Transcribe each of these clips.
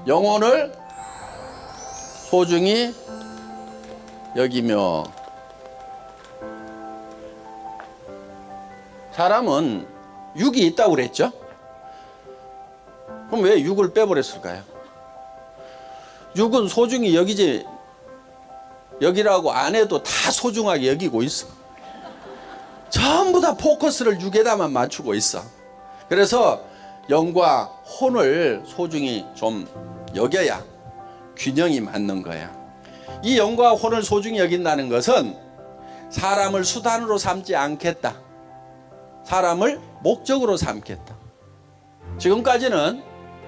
영혼을 소중히 여기며. 사람은 육이 있다고 그랬죠? 그럼 왜 육을 빼버렸을까요? 육은 소중히 여기라고 안 해도 다 소중하게 여기고 있어. 전부 다 포커스를 육에다만 맞추고 있어. 그래서 영과 혼을 소중히 좀 여겨야 균형이 맞는 거야. 이 영과 혼을 소중히 여긴다는 것은 사람을 수단으로 삼지 않겠다. 사람을 목적으로 삼겠다. 지금까지는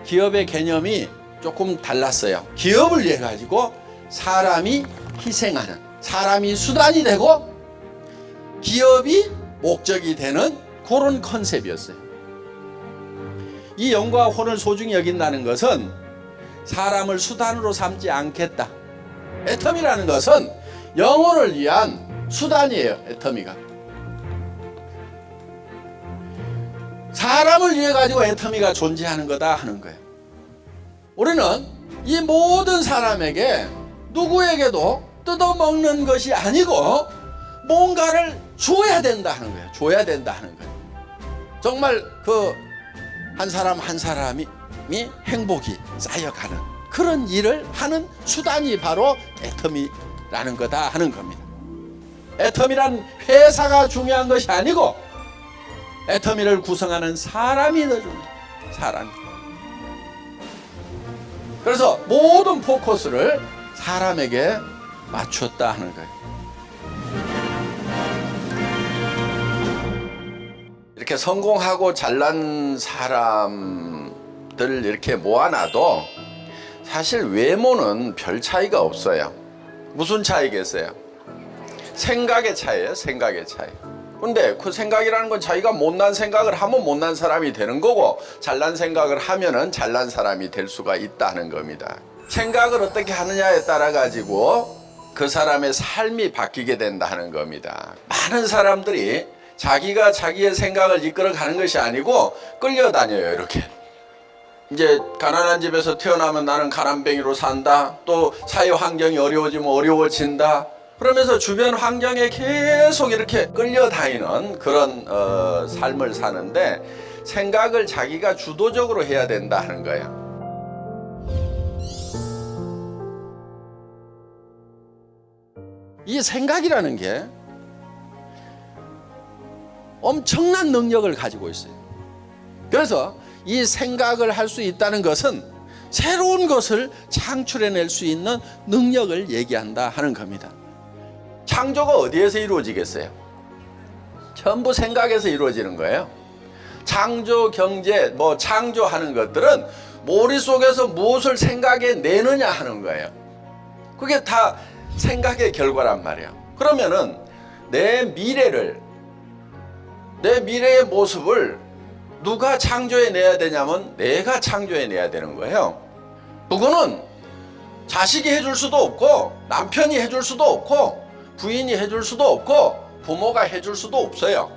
기업의 개념이 조금 달랐어요. 기업을 위해 가지고 사람이 희생하는, 사람이 수단이 되고 기업이 목적이 되는 그런 컨셉이었어요. 이 영과 혼을 소중히 여긴다는 것은 사람을 수단으로 삼지 않겠다. 애터미라는 것은 영혼을 위한 수단이에요. 애터미가. 사람을 위해 가지고 애터미가 존재하는 거다 하는 거예요. 우리는 이 모든 사람에게 누구에게도 뜯어먹는 것이 아니고 뭔가를 줘야 된다 하는 거예요. 줘야 된다 하는 거예요. 정말 그 한 사람 한 사람이 행복이 쌓여가는 그런 일을 하는 수단이 바로 애터미라는 거다 하는 겁니다. 애터미란 회사가 중요한 것이 아니고 애터미를 구성하는 사람이 더 중요해요. 사람이. 그래서 모든 포커스를 사람에게 맞췄다 하는 거예요. 이렇게 성공하고 잘난 사람들 이렇게 모아놔도 사실 외모는 별 차이가 없어요. 무슨 차이겠어요? 생각의 차이예요. 생각의 차이. 근데 그 생각이라는 건 자기가 못난 생각을 하면 못난 사람이 되는 거고 잘난 생각을 하면은 잘난 사람이 될 수가 있다는 겁니다. 생각을 어떻게 하느냐에 따라 가지고 그 사람의 삶이 바뀌게 된다는 겁니다. 많은 사람들이 자기가 자기의 생각을 이끌어 가는 것이 아니고 끌려다녀요. 이렇게 이제 가난한 집에서 태어나면 나는 가난뱅이로 산다. 또 사회 환경이 어려워지면 어려워진다. 그러면서 주변 환경에 계속 이렇게 끌려다니는 그런 삶을 사는데 생각을 자기가 주도적으로 해야 된다 하는 거예요. 이 생각이라는 게 엄청난 능력을 가지고 있어요. 그래서 이 생각을 할 수 있다는 것은 새로운 것을 창출해낼 수 있는 능력을 얘기한다 하는 겁니다. 창조가 어디에서 이루어지겠어요? 전부 생각에서 이루어지는 거예요. 창조, 경제, 창조하는 것들은 머릿속에서 무엇을 생각해 내느냐 하는 거예요. 그게 다 생각의 결과란 말이에요. 그러면은 내 미래의 모습을 누가 창조해 내야 되냐면 내가 창조해 내야 되는 거예요. 그거는 자식이 해줄 수도 없고 남편이 해줄 수도 없고 부인이 해줄 수도 없고 부모가 해줄 수도 없어요.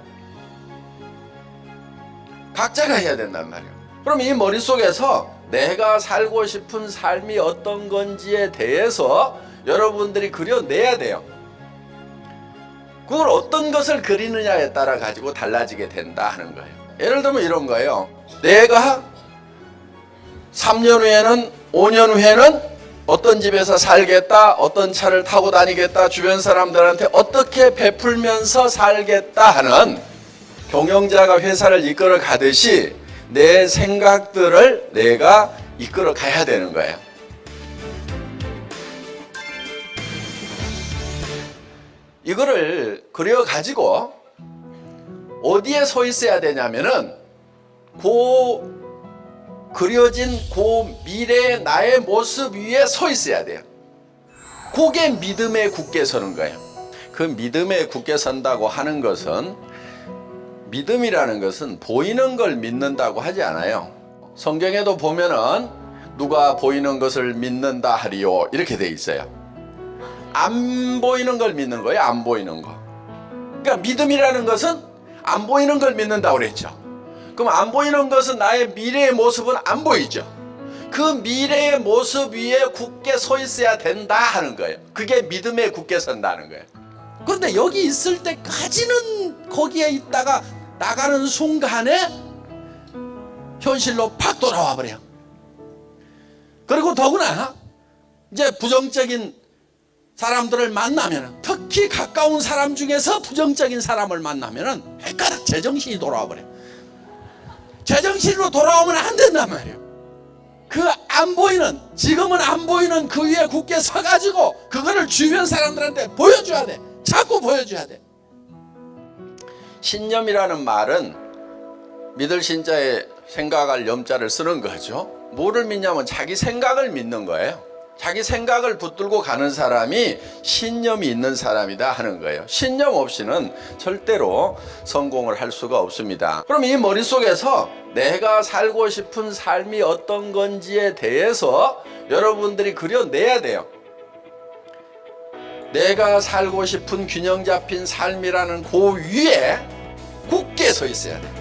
각자가 해야 된단 말이에요. 그럼 이 머릿속에서 내가 살고 싶은 삶이 어떤 건지에 대해서 여러분들이 그려내야 돼요. 그걸 어떤 것을 그리느냐에 따라 가지고 달라지게 된다 하는 거예요. 예를 들면 이런 거예요. 내가 3년 후에는 5년 후에는 어떤 집에서 살겠다, 어떤 차를 타고 다니겠다, 주변 사람들한테 어떻게 베풀면서 살겠다 하는 경영자가 회사를 이끌어 가듯이 내 생각들을 내가 이끌어 가야 되는 거예요. 이거를 그려 가지고 어디에 서 있어야 되냐면은 그려진 미래의 나의 모습 위에 서 있어야 돼요. 그게 믿음에 굳게 서는 거예요. 그 믿음에 굳게 선다고 하는 것은 믿음이라는 것은 보이는 걸 믿는다고 하지 않아요. 성경에도 보면은 누가 보이는 것을 믿는다 하리요 이렇게 돼 있어요. 안 보이는 걸 믿는 거예요. 안 보이는 거. 그러니까 믿음이라는 것은 안 보이는 걸 믿는다고 그랬죠. 그럼 안 보이는 것은 나의 미래의 모습은 안 보이죠. 그 미래의 모습 위에 굳게 서 있어야 된다 하는 거예요. 그게 믿음에 굳게 선다는 거예요. 그런데 여기 있을 때까지는 거기에 있다가 나가는 순간에 현실로 팍 돌아와 버려요. 그리고 더구나 이제 부정적인 사람들을 만나면, 특히 가까운 사람 중에서 부정적인 사람을 만나면 헷갈려 제정신이 돌아와 버려요. 제정신으로 돌아오면 안 된단 말이에요. 그 안 보이는, 지금은 안 보이는 그 위에 굳게 서가지고 그거를 주변 사람들한테 보여줘야 돼. 자꾸 보여줘야 돼. 신념이라는 말은 믿을 신자에 생각할 염자를 쓰는 거죠. 뭐를 믿냐면 자기 생각을 믿는 거예요. 자기 생각을 붙들고 가는 사람이 신념이 있는 사람이다 하는 거예요. 신념 없이는 절대로 성공을 할 수가 없습니다. 그럼 이 머릿속에서 내가 살고 싶은 삶이 어떤 건지에 대해서 여러분들이 그려내야 돼요. 내가 살고 싶은 균형 잡힌 삶이라는 그 위에 굳게 서 있어야 돼요.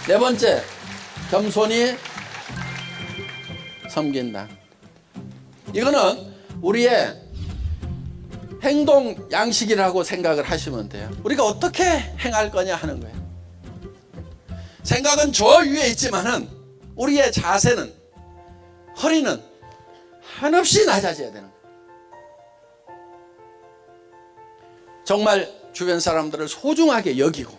네 번째, 겸손히 섬긴다. 이거는 우리의 행동 양식이라고 생각을 하시면 돼요. 우리가 어떻게 행할 거냐 하는 거예요. 생각은 저 위에 있지만은 우리의 자세는, 허리는 한없이 낮아져야 되는 거예요. 정말 주변 사람들을 소중하게 여기고,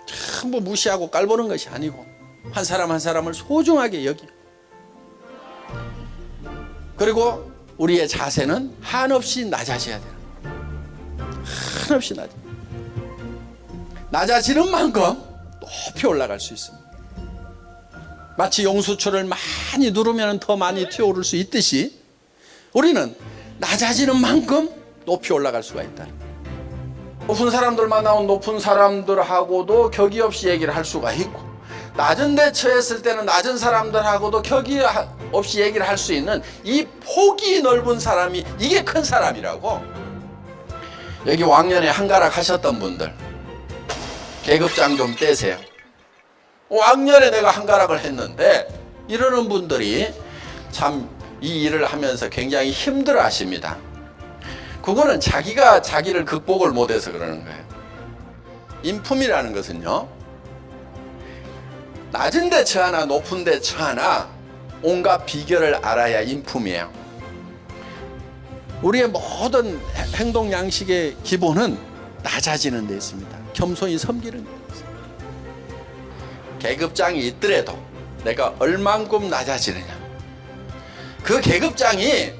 전부 무시하고 깔보는 것이 아니고 한 사람 한 사람을 소중하게 여기고, 그리고 우리의 자세는 한없이 낮아져야 되는 거예요. 한없이 낮아지는 만큼 높이 올라갈 수 있습니다. 마치 용수철을 많이 누르면 더 많이 튀어오를 수 있듯이 우리는 낮아지는 만큼 높이 올라갈 수가 있다. 높은 사람들 만나면 높은 사람들하고도 격의 없이 얘기를 할 수가 있고, 낮은 데 처했을 때는 낮은 사람들하고도 격의 없이 얘기를 할 수 있는 이 폭이 넓은 사람이, 이게 큰 사람이라고. 여기 왕년에 한가락 하셨던 분들 계급장 좀 떼세요. 왕년에 내가 한가락을 했는데, 이러는 분들이 참 이 일을 하면서 굉장히 힘들어 하십니다. 그거는 자기가 자기를 극복을 못해서 그러는 거예요. 인품이라는 것은요, 낮은 데 처하나 높은 데 처하나 온갖 비결을 알아야 인품이에요. 우리의 모든 행동 양식의 기본은 낮아지는 데 있습니다. 겸손히 섬기는 데 있습니다. 계급장이 있더라도 내가 얼만큼 낮아지느냐, 그 계급장이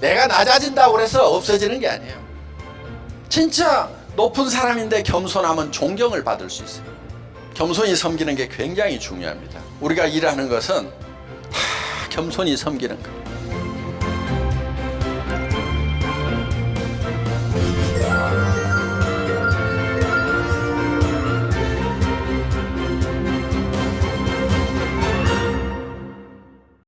내가 낮아진다고 해서 없어지는 게 아니에요. 진짜 높은 사람인데 겸손하면 존경을 받을 수 있어요. 겸손히 섬기는 게 굉장히 중요합니다. 우리가 일하는 것은 다 겸손히 섬기는 거예요.